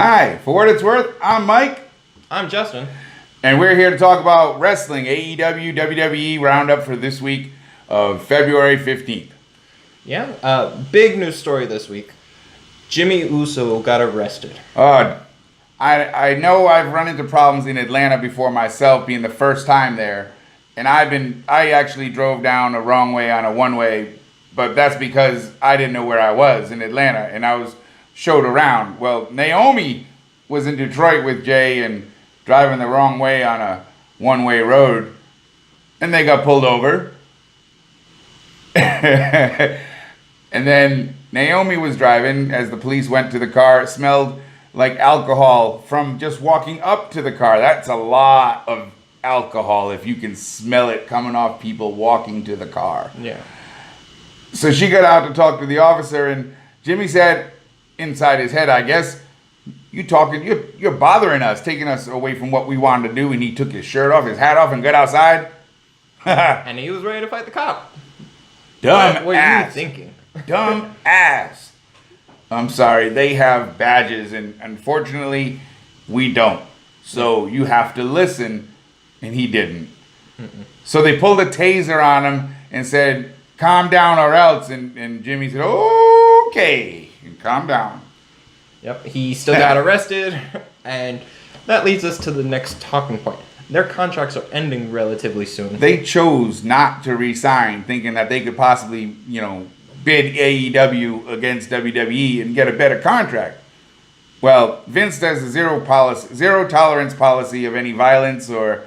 Hi, for what it's worth, I'm Mike. I'm Justin. And we're here to talk about wrestling, AEW, WWE roundup for this week of February 15th. Yeah, big news story this week. Jimmy Uso got arrested. I know I've run into problems in Atlanta before myself, being the first time there. And I actually drove down the wrong way on a one-way, but that's because I didn't know where I was in Atlanta, and I was showed around. Well, Naomi was in Detroit with Jay and driving the wrong way on a one-way road, and they got pulled over. And then Naomi was driving as the police went to the car. It smelled like alcohol from just walking up to the car. That's a lot of alcohol if you can smell it coming off people walking to the car. Yeah. So she got out to talk to the officer, and Jimmy said inside his head, I guess, you're bothering us, taking us away from what we wanted to do. And he took his shirt off, his hat off, and got outside. And he was ready to fight the cop. Dumb what ass. Were you thinking? Dumb ass. I'm sorry, they have badges, and unfortunately, we don't. So you have to listen, and he didn't. Mm-mm. So they pulled a taser on him and said, calm down or else. And Jimmy said, okay, and calm down. Yep, he still got arrested, and that leads us to the next talking point. Their contracts are ending relatively soon. They chose not to re-sign, thinking that they could possibly, bid AEW against WWE and get a better contract. Well, Vince does a zero tolerance policy of any violence or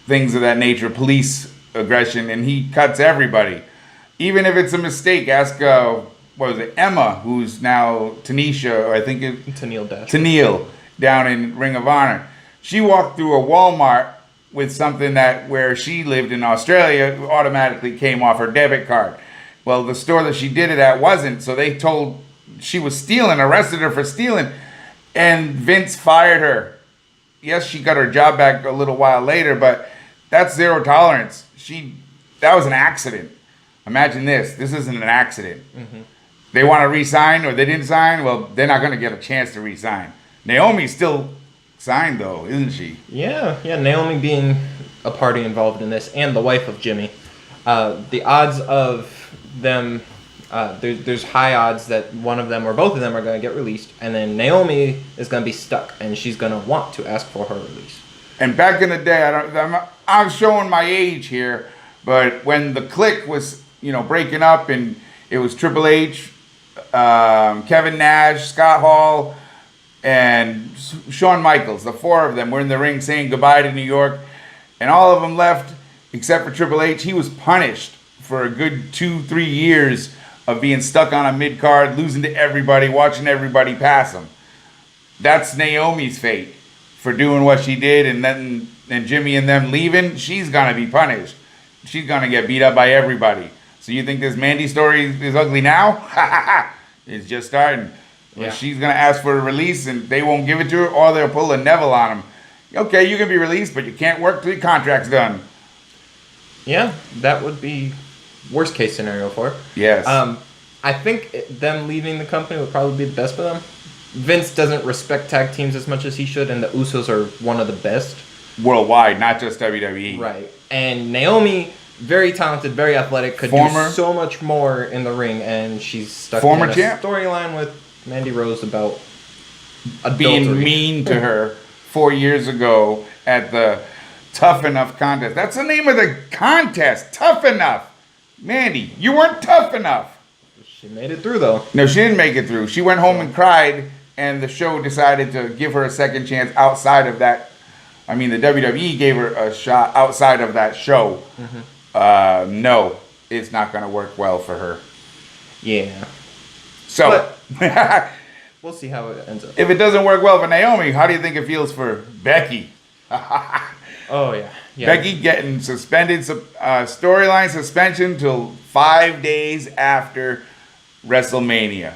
things of that nature, police aggression, and he cuts everybody. Even if it's a mistake, ask, Emma, who's now Tanisha, or I think Tennille, down in Ring of Honor. She walked through a Walmart with something that where she lived in Australia automatically came off her debit card. Well, the store that she did it at wasn't, so they told she was stealing, arrested her for stealing, and Vince fired her. Yes, she got her job back a little while later, but that's zero tolerance. That was an accident. Imagine this. This isn't an accident. Mm-hmm. They want to re-sign or they didn't sign, well, they're not going to get a chance to re-sign. Naomi's still signed, though, isn't she? Yeah, Naomi being a party involved in this and the wife of Jimmy. The odds of them, there's high odds that one of them or both of them are going to get released, and then Naomi is going to be stuck, and she's going to want to ask for her release. And back in the day, I'm showing my age here, but when the Clique was, breaking up, and it was Triple H, Kevin Nash, Scott Hall, and Shawn Michaels, the four of them were in the ring saying goodbye to New York, and all of them left except for Triple H. He was punished for a good 2-3 years of being stuck on a mid-card, losing to everybody, watching everybody pass him. That's Naomi's fate for doing what she did, and Jimmy and them leaving. She's going to be punished. She's going to get beat up by everybody. So you think this Mandy story is ugly now? It's just starting. Yeah. She's going to ask for a release, and they won't give it to her, or they'll pull a Neville on him. Okay, you can be released, but you can't work till your contract's done. Yeah, that would be worst case scenario for her. Yes. I think them leaving the company would probably be the best for them. Vince doesn't respect tag teams as much as he should, and the Usos are one of the best. Worldwide, not just WWE. Right. And Naomi, very talented, very athletic, could do so much more in the ring, and she's stuck in a storyline with Mandy Rose about adultery. Being mean to her 4 years ago at the Tough Enough contest. That's the name of the contest, Tough Enough. Mandy, you weren't tough enough. She made it through, though. No, she didn't make it through. She went home and cried, and the show decided to give her a second chance outside of that. I mean, the WWE gave her a shot outside of that show. Mm-hmm. No, it's not going to work well for her. Yeah. So, we'll see how it ends up. If it doesn't work well for Naomi, how do you think it feels for Becky? Oh, yeah. Becky getting suspended, storyline suspension till 5 days after WrestleMania.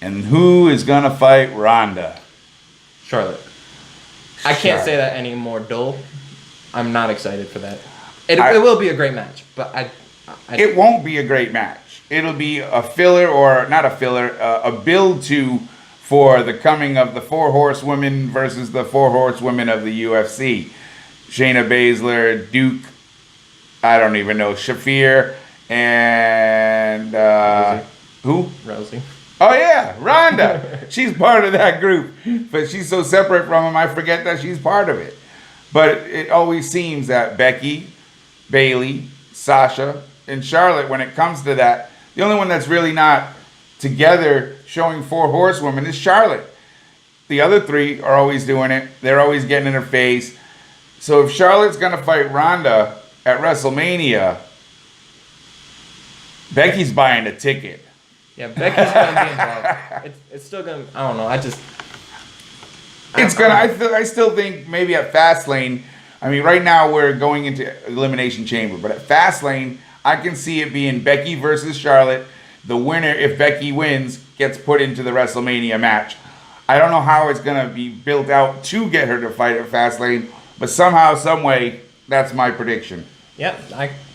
And who is going to fight Ronda? Charlotte. I can't say that any more dull. I'm not excited for that. It will be a great match, but it won't be a great match. It'll be a filler, or not a filler, a build to for the coming of the 4 horsewomen versus the 4 horsewomen of the UFC. Shayna Baszler, Duke, I don't even know, Shafir, and who? Rousey. Oh yeah, Rhonda. She's part of that group, but she's so separate from them, I forget that she's part of it. But it always seems that Becky, Bayley, Sasha, and Charlotte, when it comes to that, the only one that's really not together showing 4 horsewomen is Charlotte. The other 3 are always doing it. They're always getting in her face. So if Charlotte's going to fight Ronda at WrestleMania, Becky's buying a ticket. Yeah, Becky's going to be involved. It's still going to... I don't know. I still think maybe at Fastlane, I mean, right now we're going into Elimination Chamber, but at Fastlane, I can see it being Becky versus Charlotte. The winner, if Becky wins, gets put into the WrestleMania match. I don't know how it's going to be built out to get her to fight at Fastlane, but somehow, some way, that's my prediction. Yeah,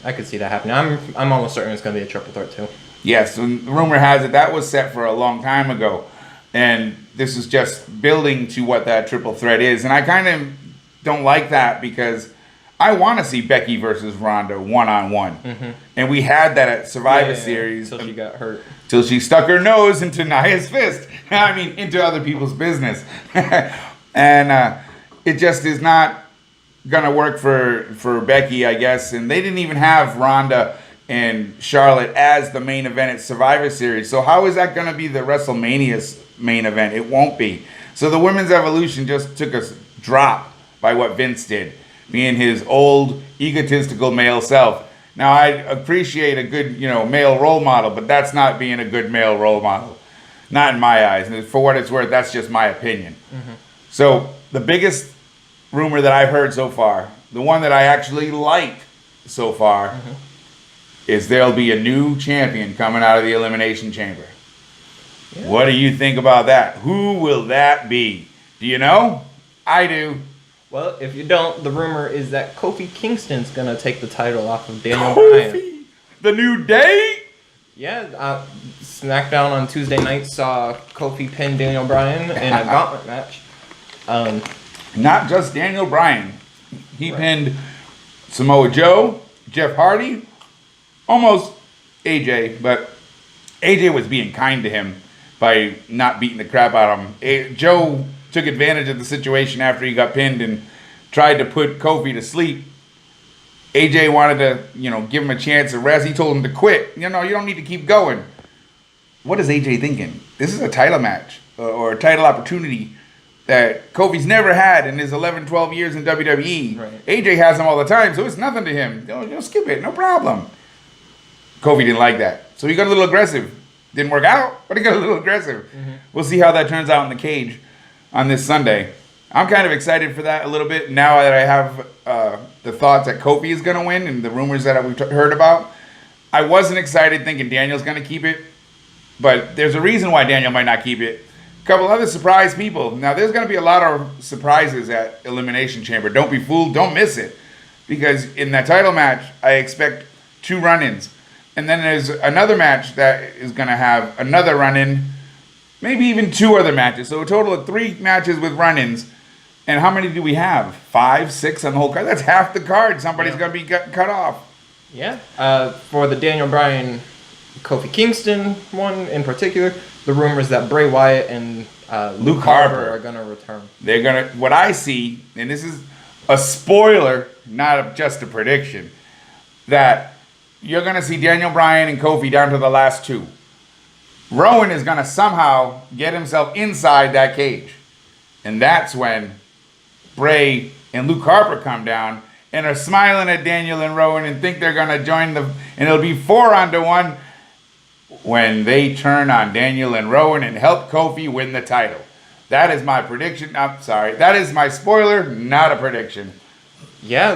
I could see that happening. I'm almost certain it's going to be a triple threat too. Yes, and rumor has it that was set for a long time ago, and this is just building to what that triple threat is. And I kind of don't like that because I want to see Becky versus Ronda one-on-one. Mm-hmm. And we had that at Survivor Series. Until she got hurt. Till she stuck her nose into Nia's fist. I mean, into other people's business. And it just is not going to work for Becky, I guess. And they didn't even have Ronda and Charlotte as the main event at Survivor Series. So how is that going to be the WrestleMania's main event? It won't be. So the Women's Evolution just took a drop by what Vince did, being his old egotistical male self. Now I appreciate a good, male role model, but that's not being a good male role model. Not in my eyes. And for what it's worth, that's just my opinion. Mm-hmm. So the biggest rumor that I've heard so far, the one that I actually like so far, mm-hmm. is there'll be a new champion coming out of the Elimination Chamber. Yeah. What do you think about that? Who will that be? Do you know? I do. Well, if you don't, the rumor is that Kofi Kingston's going to take the title off of Daniel Bryan. The New Day? Yeah, SmackDown on Tuesday night saw Kofi pin Daniel Bryan in a gauntlet match. Not just Daniel Bryan. He pinned Samoa Joe, Jeff Hardy, almost AJ, but AJ was being kind to him by not beating the crap out of him. Joe took advantage of the situation after he got pinned and tried to put Kofi to sleep. AJ wanted to, give him a chance to rest. He told him to quit. You don't need to keep going. What is AJ thinking? This is a title match or a title opportunity that Kofi's never had in his 11, 12 years in WWE. Right. AJ has them all the time, so it's nothing to him. Skip it, no problem. Kofi didn't like that. So he got a little aggressive. Didn't work out, but he got a little aggressive. Mm-hmm. We'll see how that turns out in the cage on this Sunday. I'm kind of excited for that a little bit now that I have the thoughts that Kofi is going to win and the rumors that we've heard about. I wasn't excited thinking Daniel's going to keep it, but there's a reason why Daniel might not keep it. A couple other surprise people. Now, there's going to be a lot of surprises at Elimination Chamber. Don't be fooled. Don't miss it. Because in that title match, I expect 2 run-ins. And then there's another match that is going to have another run-in, maybe even 2 other matches. So a total of 3 matches with run-ins. And how many do we have? 5, 6 on the whole card? That's half the card. Somebody's going to be cut off. Yeah. For the Daniel Bryan, Kofi Kingston one in particular, the rumors that Bray Wyatt and Luke Harper are going to return. They're going to, what I see, and this is a spoiler, not just a prediction, that you're going to see Daniel Bryan and Kofi down to the last 2. Rowan is going to somehow get himself inside that cage. And that's when Bray and Luke Harper come down and are smiling at Daniel and Rowan and think they're going to join and it'll be 4-1 when they turn on Daniel and Rowan and help Kofi win the title. That is my prediction. I'm sorry. That is my spoiler, not a prediction. Yeah,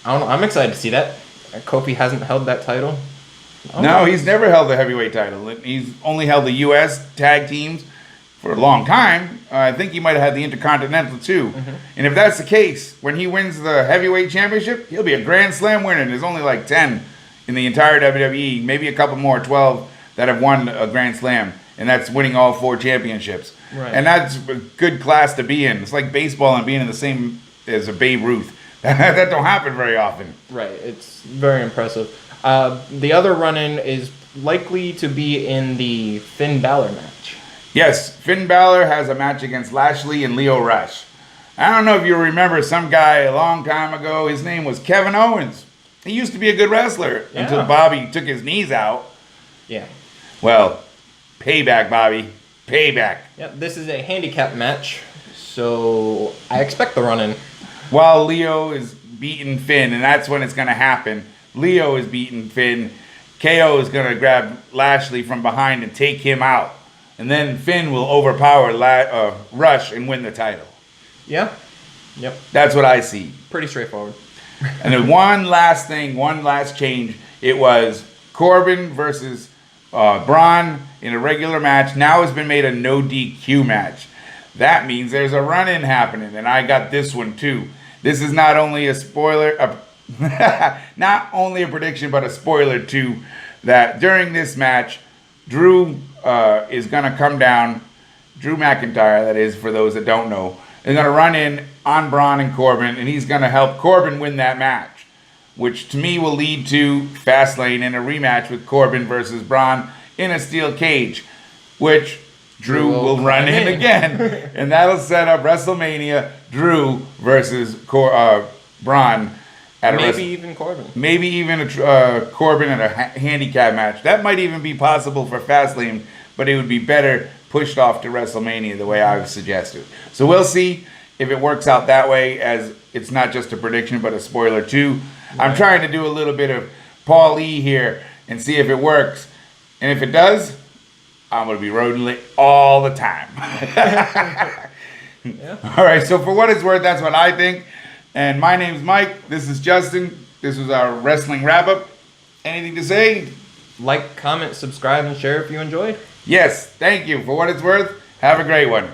I don't know. I'm excited to see that. Kofi hasn't held that title. No, he's never held the heavyweight title. He's only held the U.S. tag teams for a long time. I think he might have had the Intercontinental too. Mm-hmm. And if that's the case, when he wins the heavyweight championship, he'll be a Grand Slam winner. And there's only like 10 in the entire WWE, maybe a couple more, 12, that have won a Grand Slam. and that's winning all 4 championships. Right. And that's a good class to be in. It's like baseball and being in the same as a Babe Ruth. That don't happen very often. Right. It's very impressive. The other run-in is likely to be in the Finn Balor match. Yes, Finn Balor has a match against Lashley and Lio Rush. I don't know if you remember some guy a long time ago. His name was Kevin Owens. He used to be a good wrestler until Bobby took his knees out. Yeah. Well, payback, Bobby. Payback. Yep. This is a handicap match, so I expect the run-in. While Leo is beating Finn, and that's when it's going to happen. Leo is beating Finn. KO is going to grab Lashley from behind and take him out. And then Finn will overpower Rush and win the title. Yeah. Yep. That's what I see. Pretty straightforward. And then one last thing, one last change. It was Corbin versus Braun in a regular match. Now it's been made a no DQ match. That means there's a run-in happening, and I got this one too. This is not only a spoiler, not only a prediction, but a spoiler too, that during this match, Drew is going to come down, Drew McIntyre, that is, for those that don't know, is going to run in on Braun and Corbin, and he's going to help Corbin win that match, which to me will lead to Fastlane in a rematch with Corbin versus Braun in a steel cage, which Drew will run in again, and that'll set up WrestleMania, Drew versus Braun. Maybe even Corbin. Maybe even a Corbin in a handicap match. That might even be possible for Fastlane, but it would be better pushed off to WrestleMania the way I've suggested. So we'll see if it works out that way, as it's not just a prediction but a spoiler too. Right. I'm trying to do a little bit of Paul E here and see if it works. And if it does, I'm going to be rolling it all the time. Yeah. All right, so for what it's worth, that's what I think. And my name's Mike. This is Justin. This was our wrestling wrap-up. Anything to say? Like, comment, subscribe, and share if you enjoyed. Yes, thank you. For what it's worth, have a great one.